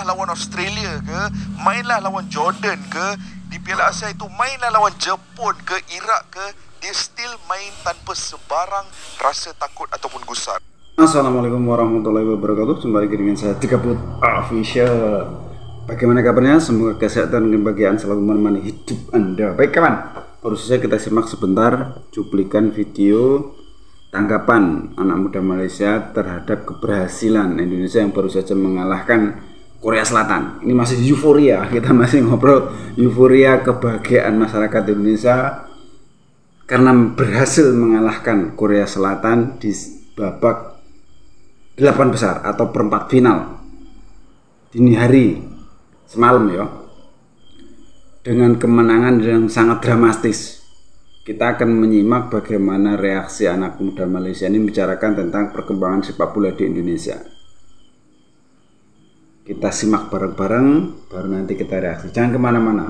lawan Australia ke, mainlah lawan Jordan ke, di Piala Asia itu mainlah lawan Jepun ke, Iraq ke, dia still main tanpa sebarang rasa takut ataupun gusar. Assalamualaikum warahmatullahi wabarakatuh. Jumpa lagi dengan saya Tika Put Official. Bagaimana kabarnya? Semoga kesehatan dan kebahagiaan selalu menemani hidup Anda. Baik kawan, baru saja kita simak sebentar cuplikan video tanggapan anak muda Malaysia terhadap keberhasilan Indonesia yang baru saja mengalahkan Korea Selatan. Ini masih euforia, kita masih ngobrol euforia kebahagiaan masyarakat Indonesia karena berhasil mengalahkan Korea Selatan di babak 8 besar atau perempat final dini hari semalam ya, dengan kemenangan yang sangat dramatis. Kita akan menyimak bagaimana reaksi anak muda Malaysia ini membicarakan tentang perkembangan sepak bola di Indonesia. Kita simak bareng-bareng, baru nanti kita reaksi. Jangan kemana-mana.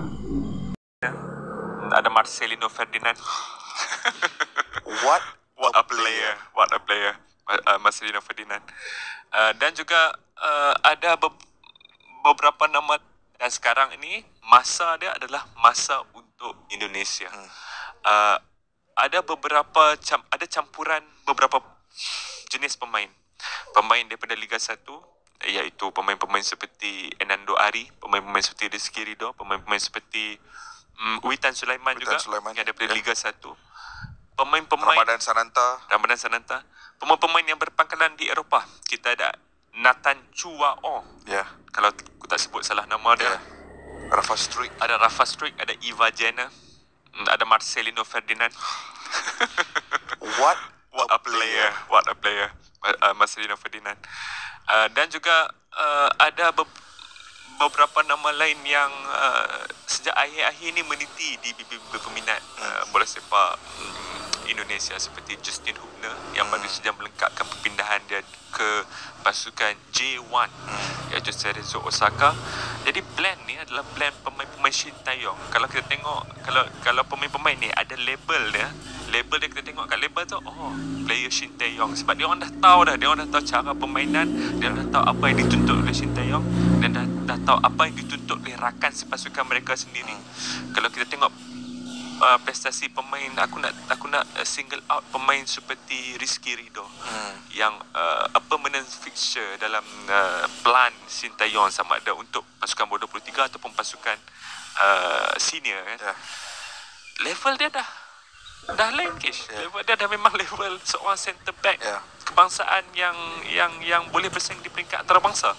Ada Marcelino Ferdinand. What a player. What a player. Marcelino Ferdinand. Dan juga ada beberapa nama, dan sekarang ini masa dia adalah masa untuk Indonesia. Ada campuran beberapa jenis pemain daripada Liga 1, iaitu pemain-pemain seperti Enando Ari, pemain-pemain seperti Rizky Ridho, pemain-pemain seperti Witan Sulaiman juga yang daripada Liga 1. Pemain-pemain Ramadan Sananta, pemain-pemain yang berpangkalan di Eropah. Kita ada Nathan Chuao. Kalau aku tak sebut salah nama dia. Rafa Struik. Ada Rafa Struik, ada Eva Jenner, ada Marcelino Ferdinand. What a player. What a player. Marcelino Ferdinand. Dan juga ada beberapa nama lain yang sejak akhir-akhir ini meniti di bibir peminat bola sepak Indonesia, seperti Justin Hubner yang baru saja melengkapkan perpindahan dia ke pasukan J1 iaitu Cerezo Osaka. Jadi blend ni adalah blend pemain-pemain Shin Tae-yong. Kalau kita tengok, kalau pemain-pemain ni ada label dia kita tengok kat label tu, player Shin Tae-yong, sebab dia orang dah tahu cara permainan, dia dah tahu apa yang dituntut oleh Shin Tae-yong, dan dah tahu apa yang dituntut oleh rakan sepasukan mereka sendiri. Kalau kita tengok prestasi pemain, aku nak single out pemain seperti Rizky Ridho yang a permanent fixture dalam plan Shin Tae-yong, sama ada untuk pasukan bawah 23 ataupun pasukan senior kan. Level dia dah lain, Kish. Level dia dah memang level seorang centre back kebangsaan yang boleh bersaing di peringkat antarabangsa.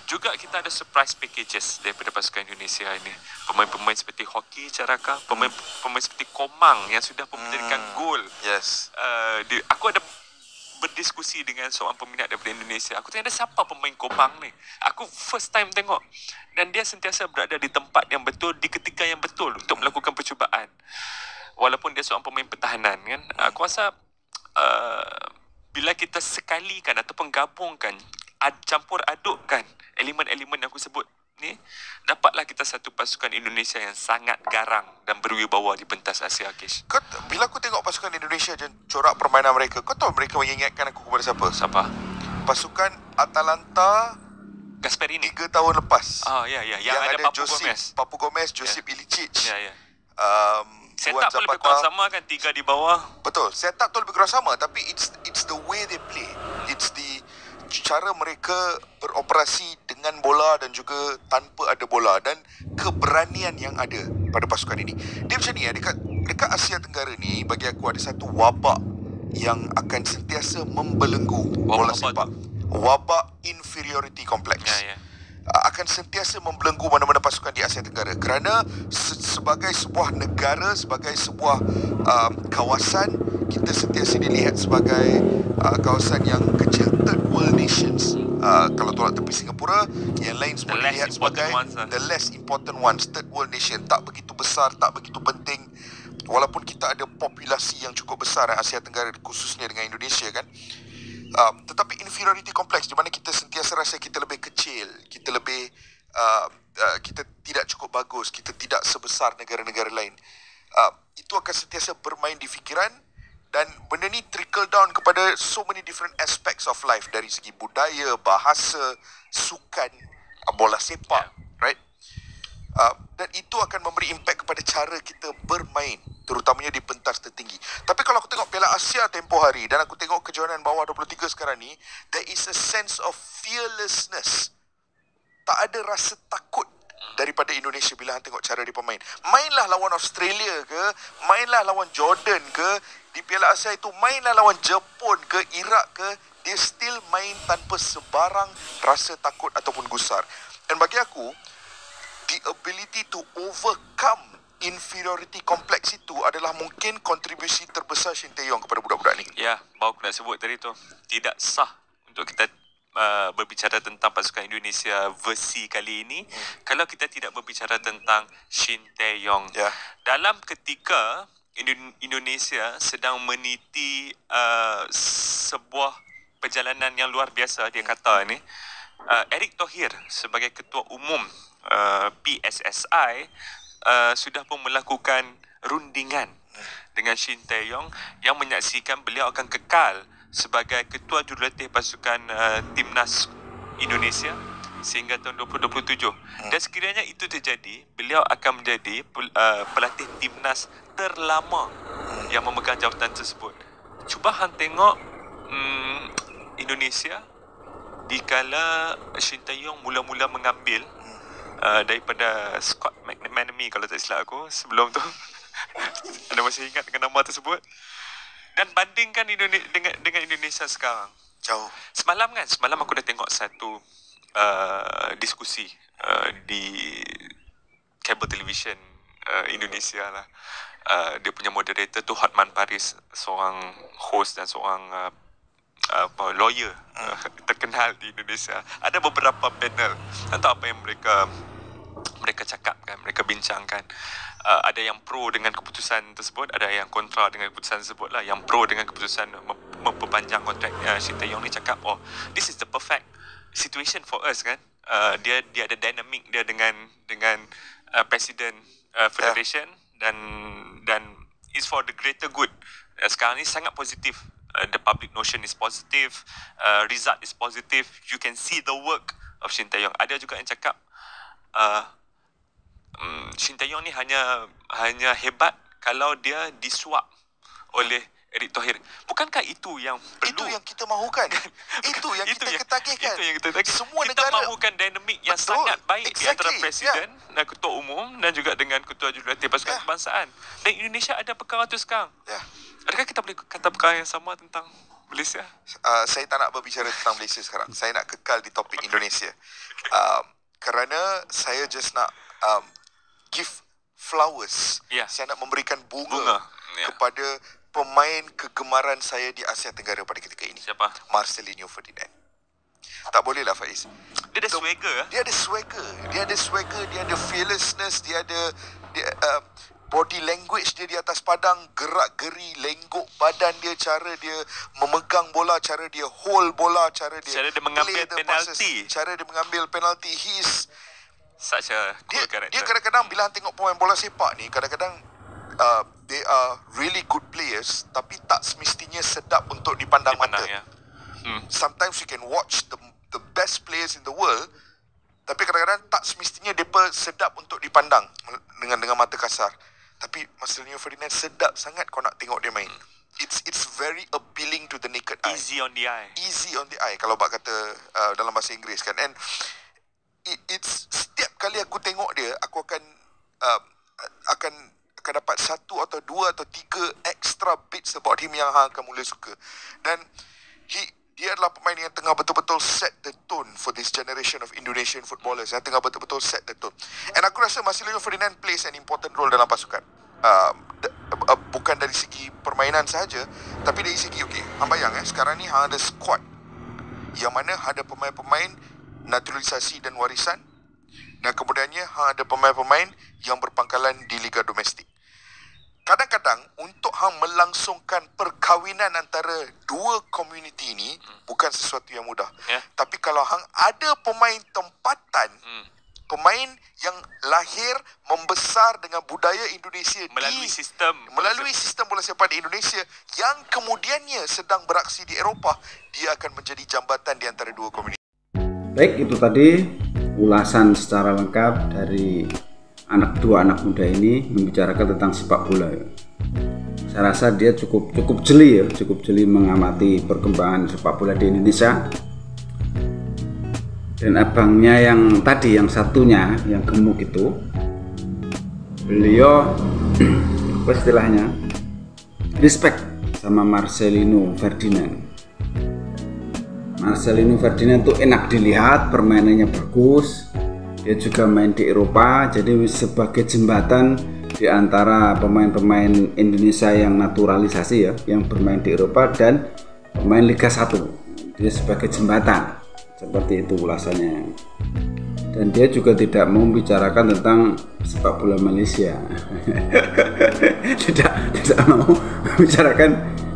Juga kita ada surprise packages daripada pasukan Indonesia ini. Pemain-pemain seperti Hoki Caraka, pemain seperti Komang yang sudah memberikan gol. Aku ada berdiskusi dengan seorang peminat daripada Indonesia. Aku tanya dia, siapa pemain Komang ni? Aku first time tengok. Dan dia sentiasa berada di tempat yang betul, di ketika yang betul untuk melakukan percubaan. Walaupun dia seorang pemain pertahanan kan. Aku rasa bila kita sekalikan ataupun gabungkan, campur adukkan elemen-elemen yang aku sebut ni, dapatlah kita satu pasukan Indonesia yang sangat garang dan berwibawa di pentas Asia, Kish. Bila aku tengok pasukan Indonesia dan corak permainan mereka, kau tahu mereka mengingatkan aku kepada siapa? Pasukan Atalanta Gasperini 3 tahun lepas. Yang ada Papu Gomez, Josip Ilicic. Setup tu lebih kurang sama kan, 3 di bawah. Betul, setup tu lebih kurang sama, tapi it's the way they play. It's the cara mereka beroperasi dengan bola dan juga tanpa ada bola, dan keberanian yang ada pada pasukan ini. Dia macam ni ya, dekat Asia Tenggara ni, bagi aku ada satu wabak yang akan sentiasa membelenggu bola sepak. Wabak inferiority complex. Akan sentiasa membelenggu mana-mana pasukan di Asia Tenggara, kerana sebagai sebuah negara, sebagai sebuah kawasan, kita sentiasa dilihat sebagai kawasan yang kecil, third world nations. Kalau tolak tepi Singapura, yang lain semua dilihat sebagai the less important ones, third world nation, tak begitu besar, tak begitu penting. Walaupun kita ada populasi yang cukup besar Asia Tenggara, khususnya dengan Indonesia kan, tetapi inferiority complex, di mana kita sentiasa rasa kita lebih kecil, kita lebih kita tidak cukup bagus, kita tidak sebesar negara-negara lain. Itu akan sentiasa bermain di fikiran, dan benda ni trickle down kepada so many different aspects of life, dari segi budaya, bahasa, sukan, bola sepak, right? Dan itu akan memberi impak kepada cara kita bermain, terutamanya di pentas tertinggi. Tapi kalau aku tengok Piala Asia tempoh hari dan aku tengok kejohanan bawah 23 sekarang ni, there is a sense of fearlessness. Tak ada rasa takut daripada Indonesia bila hang tengok cara dia bermain. Mainlah lawan Australia ke, mainlah lawan Jordan ke, di Piala Asia itu mainlah lawan Jepun ke, Iraq ke, dia still main tanpa sebarang rasa takut ataupun gusar. Dan bagi aku, the ability to overcome inferiority complex itu adalah mungkin kontribusi terbesar Shin Tae-yong kepada budak-budak ni. Ya, baru aku nak sebut tadi tu. Tidak sah untuk kita berbicara tentang pasukan Indonesia versi kali ini kalau kita tidak berbicara tentang Shin Tae-yong. Dalam ketika Indonesia sedang meniti sebuah perjalanan yang luar biasa, dia kata ni, Erick Thohir sebagai ketua umum PSSI sudah pun melakukan rundingan dengan Shin Tae-yong yang menyaksikan beliau akan kekal sebagai ketua jurulatih pasukan timnas Indonesia sehingga tahun 2027. Dan sekiranya itu terjadi, beliau akan menjadi pelatih timnas terlama yang memegang jawatan tersebut. Cuba hang tengok Indonesia dikala Shin Tae-yong mula-mula mengambil daripada Scott McManamy kalau tak silap aku sebelum tu. Anda masih ingat dengan nama tersebut? Dan bandingkan dengan Indonesia sekarang, Jauh. Semalam aku dah tengok satu diskusi di kabel televisyen Indonesia lah. Dia punya moderator tu Hotman Paris, seorang host dan seorang lawyer terkenal di Indonesia. Ada beberapa panel, entah apa yang mereka cakapkan, mereka bincangkan. Ada yang pro dengan keputusan tersebut, ada yang kontra dengan keputusan tersebut lah. Yang pro dengan keputusan memperpanjang kontrak Shin Tae-yong ni cakap, oh, this is the perfect situation for us kan. Dia ada dynamic dia dengan presiden federation dan is for the greater good. Sekarang ni sangat positif. The public notion is positive, result is positive. You can see the work of Shin Tae-yong. Ada juga yang cakap Shin Tae-yong ni hanya hebat kalau dia disuap oleh Erick Thohir. Bukankah itu yang perlu? Itu yang kita mahukan. Itu yang kita ketagihkan. Itu yang kita tagih. Semua kita negara mahukan dinamik yang sangat baik di antara presiden dan ketua umum dan juga dengan ketua jurulatih pasukan kebangsaan. Dan Indonesia ada perkara itu sekarang. Adakah kita boleh kata perkara yang sama tentang Malaysia? Saya tak nak berbicara tentang Malaysia sekarang. Saya nak kekal di topik Indonesia. Kerana saya just nak give flowers. Saya nak memberikan bunga. Kepada pemain kegemaran saya di Asia Tenggara pada ketika ini. Siapa? Marcelinho Ferdinand. Tak boleh lah Faiz. Dia ada swagger. Dia ada swagger, dia ada fearlessness, dia ada body language dia di atas padang, gerak-geri, lenggok badan dia, cara dia memegang bola, cara dia hold bola, cara dia mengambil penalti. Cara dia mengambil penalti. He is such a cool character. Dia kadang-kadang bila tengok pemain bola sepak ni, kadang-kadang they are really good players tapi tak semestinya sedap untuk dipandang mata. Sometimes you can watch the best players in the world tapi kadang-kadang tak semestinya mereka sedap untuk dipandang dengan mata kasar. Tapi Marcelinho Ferdinand sedap sangat kau nak tengok dia main. It's very appealing to the naked eye. Easy on the eye. Easy on the eye kalau bak kata dalam bahasa Inggeris kan. And it's setiap kali aku tengok dia, aku akan dapat satu atau dua atau tiga extra bits about him yang akan mula suka. Dan dia adalah pemain yang tengah betul-betul set the tone for this generation of Indonesian footballers, yang tengah betul-betul set the tone. And aku rasa Marcelinho Ferdinand plays an important role dalam pasukan. Bukan dari segi permainan sahaja, tapi dari segi, hang bayang sekarang ni hang ada squad yang mana ada pemain-pemain naturalisasi dan warisan, dan kemudiannya hang ada pemain-pemain yang berpangkalan di liga domestik. Kadang-kadang untuk hang melangsungkan perkahwinan antara dua komuniti ini bukan sesuatu yang mudah. Tapi kalau hang ada pemain tempatan, pemain yang lahir membesar dengan budaya Indonesia melalui sistem bola sepak di Indonesia yang kemudiannya sedang beraksi di Eropah, dia akan menjadi jambatan di antara dua komuniti. Baik, itu tadi ulasan secara lengkap dari dua anak muda ini membicarakan tentang sepak bola ya. Saya rasa dia cukup jeli ya, cukup jeli mengamati perkembangan sepak bola di Indonesia. Dan abangnya yang tadi, yang satunya, yang gemuk itu, beliau apa istilahnya, respect sama Marcelino Ferdinand. Marcelino Ferdinand tuh enak dilihat, permainannya bagus. Dia juga main di Eropa, jadi sebagai jembatan di antara pemain-pemain Indonesia yang naturalisasi ya, yang bermain di Eropa dan pemain Liga 1. Dia sebagai jembatan, seperti itu ulasannya. Dan dia juga tidak mau membicarakan tentang sepak bola Malaysia. tidak mau membicarakan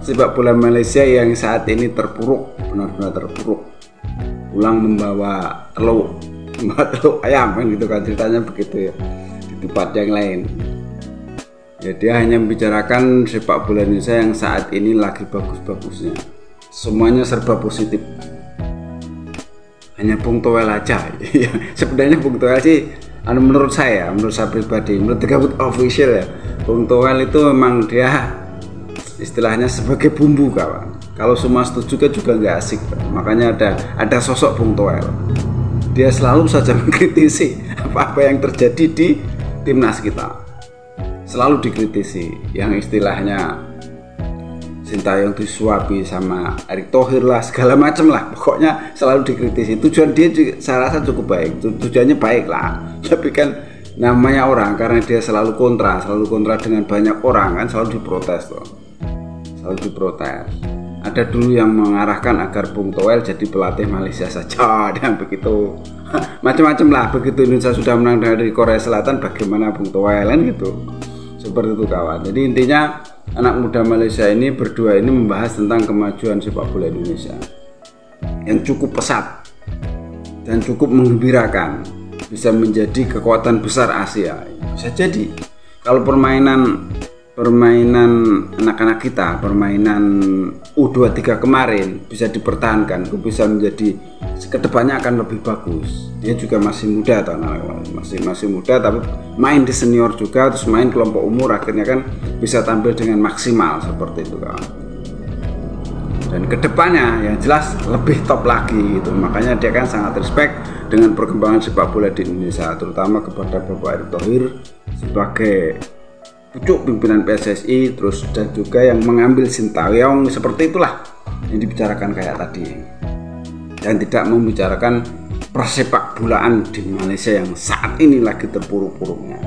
sepak bola Malaysia yang saat ini terpuruk, benar-benar terpuruk. Pulang membawa telur ayam kan gitu kan, ceritanya begitu ya, di tempat yang lain. Ya, dia hanya membicarakan sepak bola Indonesia yang saat ini lagi bagus-bagusnya. Semuanya serba positif. Hanya Bung Toel aja. Sebenarnya Bung Toel sih, menurut saya pribadi, menurut Gabut Official ya, Bung Toel itu memang dia istilahnya sebagai bumbu kawan. Kalau semua setuju kan juga nggak asik. Makanya ada sosok Bung Toel. Dia selalu saja mengkritisi apa-apa yang terjadi di timnas kita. Selalu dikritisi. Yang istilahnya Sintayong disuapi sama Erick Thohir lah, segala macam lah, pokoknya selalu dikritisi. Tujuan dia juga, saya rasa cukup baik, tujuannya baik lah, tapi kan namanya orang, karena dia selalu kontra dengan banyak orang kan, selalu diprotes loh, selalu diprotes. Ada dulu yang mengarahkan agar Bung Toel jadi pelatih Malaysia saja, dan begitu macam-macam lah. Begitu Indonesia sudah menang dari Korea Selatan, bagaimana Bung Toel kan gitu, seperti itu kawan. Jadi intinya anak muda Malaysia ini berdua ini membahas tentang kemajuan sepak bola Indonesia yang cukup pesat dan cukup menggembirakan, bisa menjadi kekuatan besar Asia. Bisa jadi kalau permainan anak-anak kita, permainan U23 kemarin bisa dipertahankan, bisa menjadi kedepannya akan lebih bagus. Dia juga masih muda, masih muda, tapi main di senior juga, terus main kelompok umur, akhirnya kan bisa tampil dengan maksimal seperti itu kawan. Dan kedepannya yang jelas lebih top lagi gitu. Makanya dia kan sangat respect dengan perkembangan sepak bola di Indonesia, terutama kepada Bapak Erick Thohir sebagai pucuk pimpinan PSSI, terus dan juga yang mengambil Sintayong, seperti itulah yang dibicarakan kayak tadi, dan tidak membicarakan persepak bolaan di Malaysia yang saat ini lagi terpuruk-puruknya.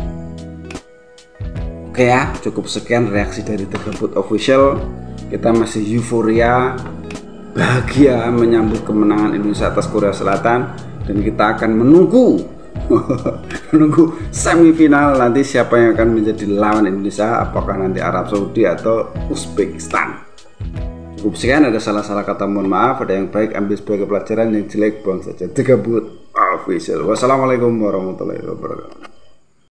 Oke ya, cukup sekian reaksi dari The Gabut Official. Kita masih euforia, bahagia menyambut kemenangan Indonesia atas Korea Selatan, dan kita akan menunggu semifinal nanti siapa yang akan menjadi lawan Indonesia, apakah nanti Arab Saudi atau Uzbekistan. Cukup sekian, ada salah-salah kata mohon maaf, ada yang baik ambil sebagai pelajaran, yang jelek buang saja. The Gabut Official. Wassalamualaikum warahmatullahi wabarakatuh.